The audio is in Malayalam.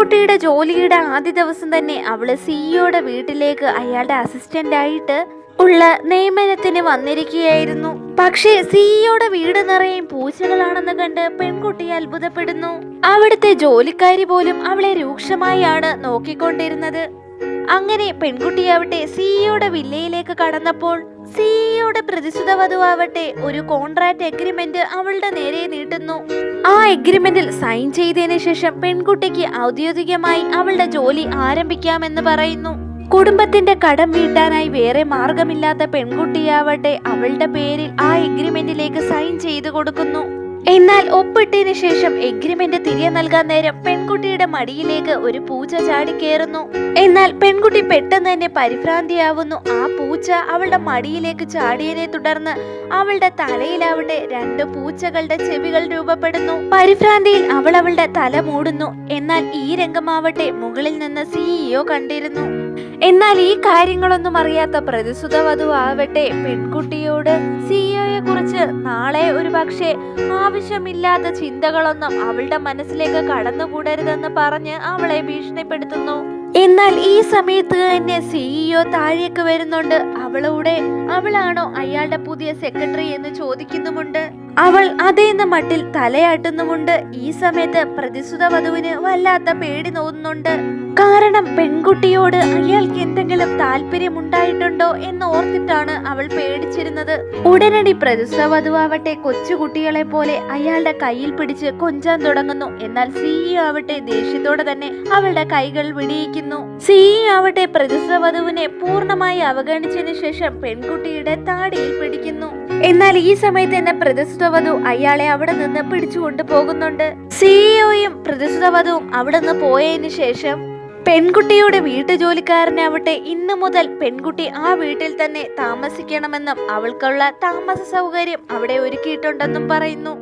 പെൺകുട്ടിയുടെ ജോലിയുടെ ആദ്യ ദിവസം തന്നെ അവള് സിഇഒയുടെ വീട്ടിലേക്ക് അയാളുടെ അസിസ്റ്റന്റ് ആയിട്ട് ഉള്ള നിയമനത്തിന് വന്നിരിക്കുകയായിരുന്നു. പക്ഷേ സിഇഒയുടെ വീട് നിറയെ പൂച്ചകളാണെന്ന് കണ്ട് പെൺകുട്ടി അത്ഭുതപ്പെടുന്നു. അവിടുത്തെ ജോലിക്കാരി പോലും അവളെ രൂക്ഷമായാണ് നോക്കിക്കൊണ്ടിരുന്നത്. അങ്ങനെ പെൺകുട്ടിയാവട്ടെ സിഇഒയുടെ വില്ലയിലേക്ക് കടന്നപ്പോൾ സിഇഒയുടെ പ്രതിസുത വധുവാവട്ടെ ഒരു കോൺട്രാക്ട് എഗ്രിമെന്റ് അവളുടെ നേരെ നീട്ടുന്നു. ആ എഗ്രിമെന്റിൽ സൈൻ ചെയ്തതിനു ശേഷം പെൺകുട്ടിക്ക് ഔദ്യോഗികമായി അവളുടെ ജോലി ആരംഭിക്കാമെന്ന് പറയുന്നു. കുടുംബത്തിന്റെ കടം വീട്ടാനായി വേറെ മാർഗമില്ലാത്ത പെൺകുട്ടിയാവട്ടെ അവളുടെ പേരിൽ ആ എഗ്രിമെന്റിലേക്ക് സൈൻ ചെയ്തു കൊടുക്കുന്നു. എന്നാൽ ഒപ്പിട്ടതിനു ശേഷം എഗ്രിമെന്റ് തിരികെ നൽകാൻ നേരം പെൺകുട്ടിയുടെ മടിയിലേക്ക് ഒരു പൂച്ച ചാടിക്കേറുന്നു. എന്നാൽ പെൺകുട്ടി പെട്ടെന്ന് തന്നെ പരിഭ്രാന്തിയാവുന്നു. ആ പൂച്ച അവളുടെ മടിയിലേക്ക് ചാടിയതിനെ തുടർന്ന് അവളുടെ തലയിലാവട്ടെ 2 പൂച്ചകളുടെ ചെവികൾ രൂപപ്പെടുന്നു. പരിഭ്രാന്തിയിൽ അവൾ അവളുടെ തല മൂടുന്നു. എന്നാൽ ഈ രംഗമാവട്ടെ മുകളിൽ നിന്ന് സിഇഒ കണ്ടിരുന്നു. എന്നാൽ ഈ കാര്യങ്ങളൊന്നും അറിയാത്ത പ്രതിസുത വധുവാവട്ടെ പെൺകുട്ടിയോട് സിഇഒയെ കുറിച്ച് നാളെ ഒരു പക്ഷേ ആവശ്യമില്ലാത്ത ചിന്തകളൊന്നും അവളുടെ മനസ്സിലേക്ക് കടന്നുകൂടരുതെന്ന് പറഞ്ഞ് അവളെ ഭീഷണിപ്പെടുത്തുന്നു. എന്നാൽ ഈ സമയത്ത് തന്നെ സിഇഒ താഴേക്ക് വരുന്നുണ്ട്. അവളാണോ അയാളുടെ പുതിയ സെക്രട്ടറി എന്ന് ചോദിക്കുന്നുമുണ്ട്. അവൾ അതേന്ന മട്ടിൽ തലയാട്ടുന്നുമുണ്ട്. ഈ സമയത്ത് പ്രതിസുത വധുവിന് വല്ലാത്ത പേടി തോന്നുന്നുണ്ട്. കാരണം പെൺകുട്ടിയോട് അയാൾക്ക് എന്തെങ്കിലും താല്പര്യമുണ്ടായിട്ടുണ്ടോ എന്ന് ഓർത്തിട്ടാണ് അവൾ പേടിച്ചിരുന്നത്. ഉടനടി പ്രതിസുത വധുവാവട്ടെ കൊച്ചുകുട്ടികളെ പോലെ അയാളുടെ കയ്യിൽ പിടിച്ച് കൊഞ്ചാൻ തുടങ്ങുന്നു. എന്നാൽ സിഇഒ ആവട്ടെ ദേഷ്യത്തോടെ തന്നെ അവളുടെ കൈകൾ വിടിയിക്കുന്നു. സിഇഒ ആവട്ടെ പ്രതിസുത വധുവിനെ പൂർണ്ണമായി അവഗണിച്ചതിനു ശേഷം പെൺകുട്ടിയുടെ താടിയിൽ പിടിക്കുന്നു. എന്നാൽ ഈ സമയത്ത് തന്നെ പ്രതിസുത വധു അയാളെ അവിടെ നിന്ന് പിടിച്ചുകൊണ്ട് പോകുന്നുണ്ട്. സിഇഒയും പ്രതിസുത വധുവും അവിടെ നിന്ന് പോയതിനു ശേഷം പെൺകുട്ടിയുടെ വീട്ടുജോലിക്കാരനാവട്ടെ ഇന്നു മുതൽ പെൺകുട്ടി ആ വീട്ടിൽ തന്നെ താമസിക്കണമെന്നും അവൾക്കുള്ള താമസ സൗകര്യം അവിടെ ഒരുക്കിയിട്ടുണ്ടെന്നും പറയുന്നു.